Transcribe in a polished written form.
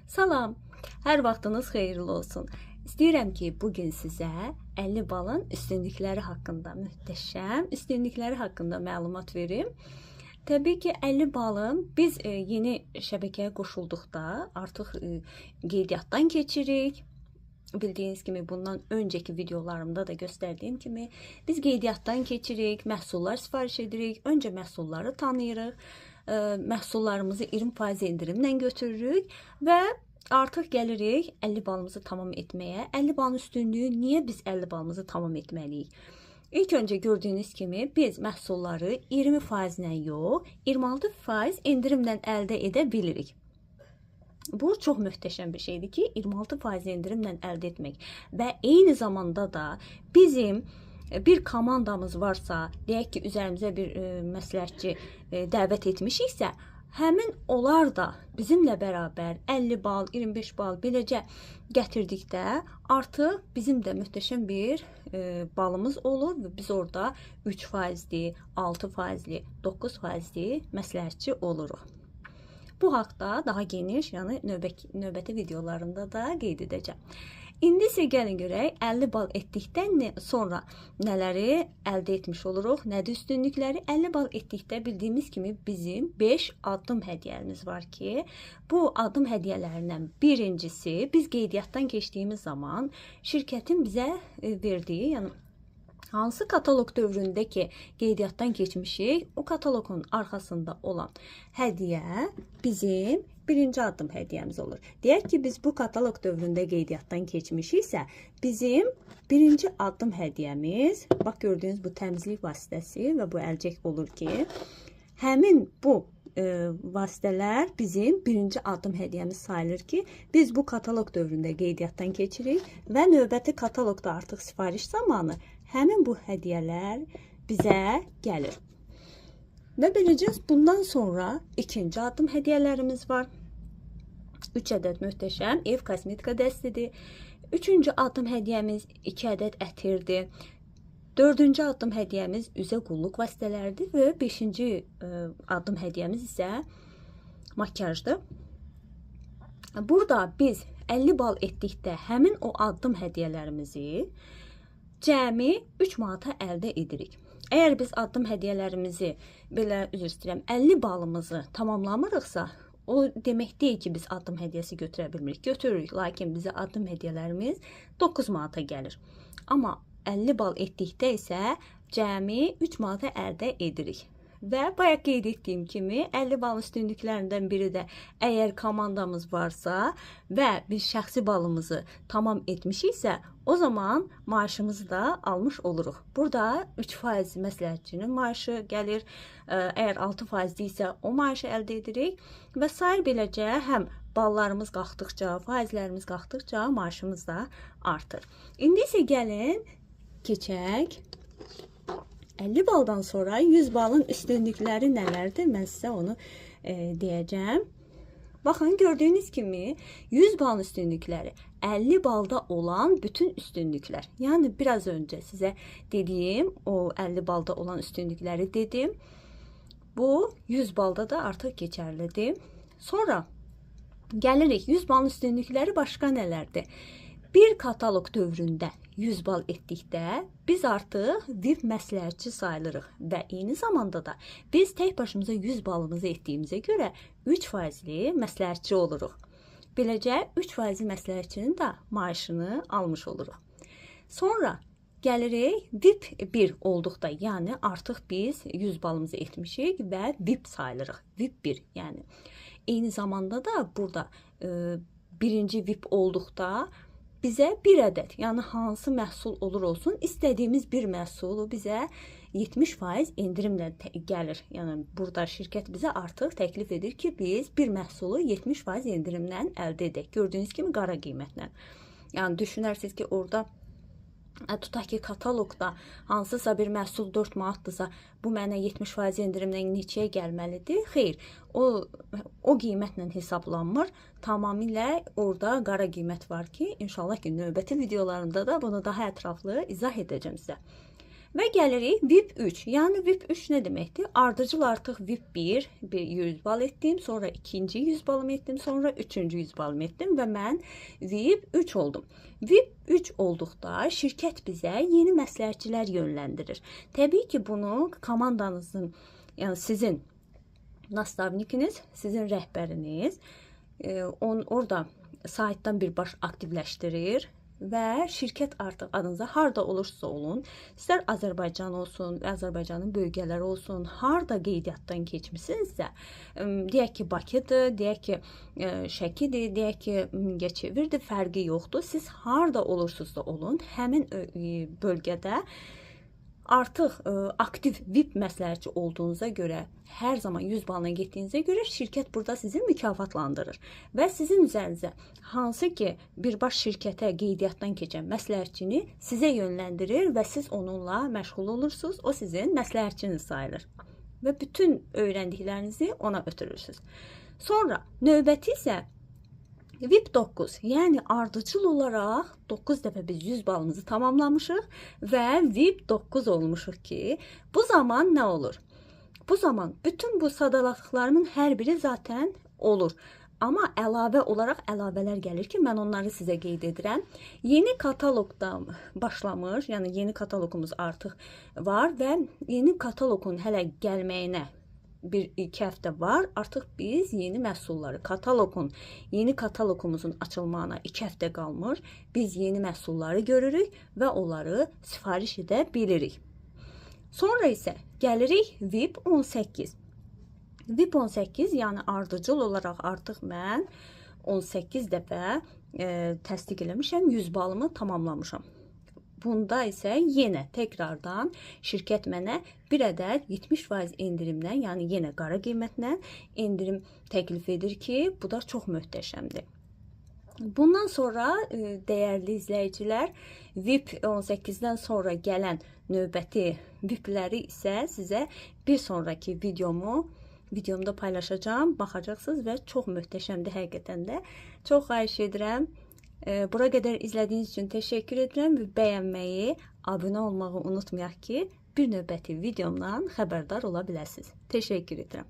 Salam, hər vaxtınız xeyirli olsun. İstəyirəm ki, bugün sizə 50 balın üstünlükləri haqqında, möhtəşəm üstünlükləri haqqında məlumat verim. Təbii ki, 50 balın biz yeni şəbəkəyə qoşulduqda artıq qeydiyyatdan keçirik. Bildiyiniz kimi bundan öncəki videolarımda da göstərdiyim kimi biz qeydiyyatdan keçirik, məhsullar sifariş edirik, öncə məhsulları tanıyırıq, məhsullarımızı 20% endirimlə götürürük və artıq gəlirik 50 balımızı tamam etməyə. 50 balın üstünlüyü niyə biz 50 balımızı tamam etməliyik? İlk öncə gördüyünüz kimi biz məhsulları 20%-lə yox, 26% endirimlə əldə edə bilirik. Bu çox möhtəşəm bir şeydir ki, 26% endirimlə əldə etmək və eyni zamanda da bizim bir komandamız varsa, deyək ki, üzərimizə bir məsləhətçi dəvət etmişiksə, həmin onlar da bizimlə bərabər 50 bal, 25 bal beləcə gətirdikdə artıq bizim də möhtəşəm bir balımız olur və biz orada 3%-li, 6%li, 9%li məsləhətçi oluruq. Bu haqda daha geniş, yəni növbəti videolarımda da qeyd edəcəm. İndi isə gəlin görək 50 bal etdikdən sonra nələri əldə etmiş oluruq, nədir üstünlükləri? 50 bal etdikdə bildiyimiz kimi bizim 5 addım hədiyyəmiz var ki, bu addım hədiyyələrindən birincisi biz qeydiyyatdan keçdiyimiz zaman şirkətin bizə verdiyi, yəni hansı kataloq dövründə ki, qeydiyyatdan keçmişik, o kataloqun arxasında olan hədiyyə bizim birinci addım hədiyyəmiz olur. Deyək ki, biz bu kataloq dövründə qeydiyyatdan keçmişiksə, bizim birinci addım hədiyyəmiz, bax gördüyünüz bu təmizlik vasitəsi və bu əlcək olur ki, həmin bu vasitələr bizim birinci addım hədiyyəmiz sayılır ki, biz bu kataloq dövründə qeydiyyatdan keçirik və növbəti kataloqda artıq sifariş zamanı həmin bu hədiyyələr bizə gəlir. Və beləcə bundan sonra ikinci addım hədiyyələrimiz var. 3 ədəd möhtəşəm ev kosmetika dəstidir. Üçüncü addım hədiyyəmiz 2 ədəd ətirdir. Dördüncü addım hədiyyəmiz üzə qulluq vasitələridir və 5-ci addım hədiyyəmiz isə makyajdır. Burada biz 50 bal etdikdə həmin o addım hədiyyələrimizi cəmi 3 manata əldə edirik. Əgər biz addım hədiyyələrimizi, belə üzr istəyirəm, 50 balımızı tamamlamırıqsa, o demək deyil ki, biz addım hədiyyəsi götürə bilmirik. Götürürük, lakin bizə addım hədiyyələrimiz 9 manata gəlir. Amma 50 bal etdikdə isə cəmi 3 manata əldə edirik. Və bayaq qeyd etdiyim kimi 50 balın üstünlüklərindən biri də əgər komandamız varsa və biz şəxsi balımızı tamam etmişiksə, o zaman maaşımızı da almış oluruq. Burada 3% məsləhətçinin maaşı gəlir, əgər 6% isə o maaşı əldə edirik və sair beləcə həm ballarımız qalxdıqca, faizlərimiz qalxdıqca maaşımız da artır. İndi isə gəlin keçək 50 baldan sonra 100 balın üstünlükləri nələrdir? Mən sizə onu deyəcəm. Baxın, gördüyünüz kimi 100 balın üstünlükləri 50 balda olan bütün üstünlüklər. Yəni biraz öncə sizə dediyim o 50 balda olan üstünlükləri dedim. Bu 100 balda da artıq keçərlidir. Sonra gəlirik 100 balın üstünlükləri başqa nələrdir? Bir kataloq dövründə 100 bal etdikdə biz artıq VIP məsləhətçi sayılırıq və eyni zamanda da biz tək başımıza 100 balımızı etdiyimizə görə 3%li məsləhətçi oluruq. Beləcə 3%li məsləhətçinin də maaşını almış oluruq. Sonra gəlirik VIP 1 olduqda, yəni artıq biz 100 balımızı etmişik və VIP sayılırıq. VIP 1, yəni. Eyni zamanda da burada birinci VIP olduqda bizə bir ədəd, yəni hansı məhsul olur olsun, istədiyimiz bir məhsulu bizə 70% endirimlə gəlir. Yəni burada şirkət bizə artıq təklif edir ki, biz bir məhsulu 70% endirimlə əldə edək. Gördüyünüz kimi qara qiymətlə. Yəni düşünərsiniz ki, orada tutaq ki, kataloqda hansısa bir məhsul 4 manatdırsa, bu mənə 70% endirimlə neçəyə gəlməlidir? Xeyr, o qiymətlə hesablanmır. Tamamilə orada qara qiymət var ki, inşallah ki, növbəti videolarımda da bunu daha ətraflı izah edəcəm sizə. Və gəlirik VIP 3. Yəni VIP 3 nə deməkdir? Ardıcıl artıq VIP 1, 100 bal etdim, sonra ikinci 100 balımı etdim, sonra üçüncü 100 balımı etdim və mən VIP 3 oldum. VIP 3 olduqda şirkət bizə yeni məsləhətçilər yönləndirir. Təbii ki, bunu komandanızın, yəni sizin nastavnikiniz, sizin rəhbəriniz orada saytdan birbaş aktivləşdirir və şirkət artıq adınıza harda olursa olun, istər Azərbaycan olsun, Azərbaycanın bölgələri olsun, harda qeydiyyatdan keçmisinizsə, deyək ki, Bakıdır, deyək ki, Şəkidir, deyək ki, Mingəçevirdir, fərqi yoxdur. Siz harda olursunuzsa olun, həmin bölgədə artıq aktiv VIP məsləhətçi olduğunuza görə, hər zaman 100 balına getdiyinizə görə şirkət burada sizi mükafatlandırır və sizin üzərinizə hansı ki birbaş şirkətə qeydiyyatdan keçən məsləhətçini sizə yönləndirir və siz onunla məşğul olursunuz, o sizin məsləhətçiniz sayılır və bütün öyrəndiklərinizi ona ötürürsünüz. Sonra növbəti isə VIP 9, yəni ardıcıl olaraq 9 dəfə biz 100 balımızı tamamlamışıq və VIP 9 olmuşuq ki, bu zaman nə olur? Bu zaman bütün bu sadaladıqlarımın hər biri zaten olur. Amma əlavə olaraq əlavələr gəlir ki, mən onları sizə qeyd edirəm. Yeni kataloqdan başlamış, yəni yeni kataloqumuz artıq var və yeni kataloqun hələ gəlməyinə 1-2 həftə var. Artıq biz yeni məhsulları, yeni kataloqumuzun açılmağına 2 həftə qalmış. Biz yeni məhsulları görürük və onları sifariş edə bilirik. Sonra isə gəlirik VIP 18. VIP 18, yəni ardıcıl olaraq artıq mən 18 dəfə təsdiq eləmişəm, 100 balımı tamamlamışam. Bunda isə yenə təkrardan şirkət mənə bir ədəd 70% endirimdən, yəni yenə qara qiymətlə endirim təklif edir ki, bu da çox möhtəşəmdir. Bundan sonra dəyərli izləyicilər, VIP 18-dən sonra gələn növbəti VIP-ləri isə sizə bir sonraki videomda paylaşacağım, baxacaqsınız və çox möhtəşəmdir həqiqətən də. Çox xahiş edirəm. Bura qədər izlədiyiniz üçün təşəkkür edirəm və bəyənməyi, abunə olmağı unutmayaq ki, bir növbəti videomdan xəbərdar ola biləsiniz. Təşəkkür edirəm.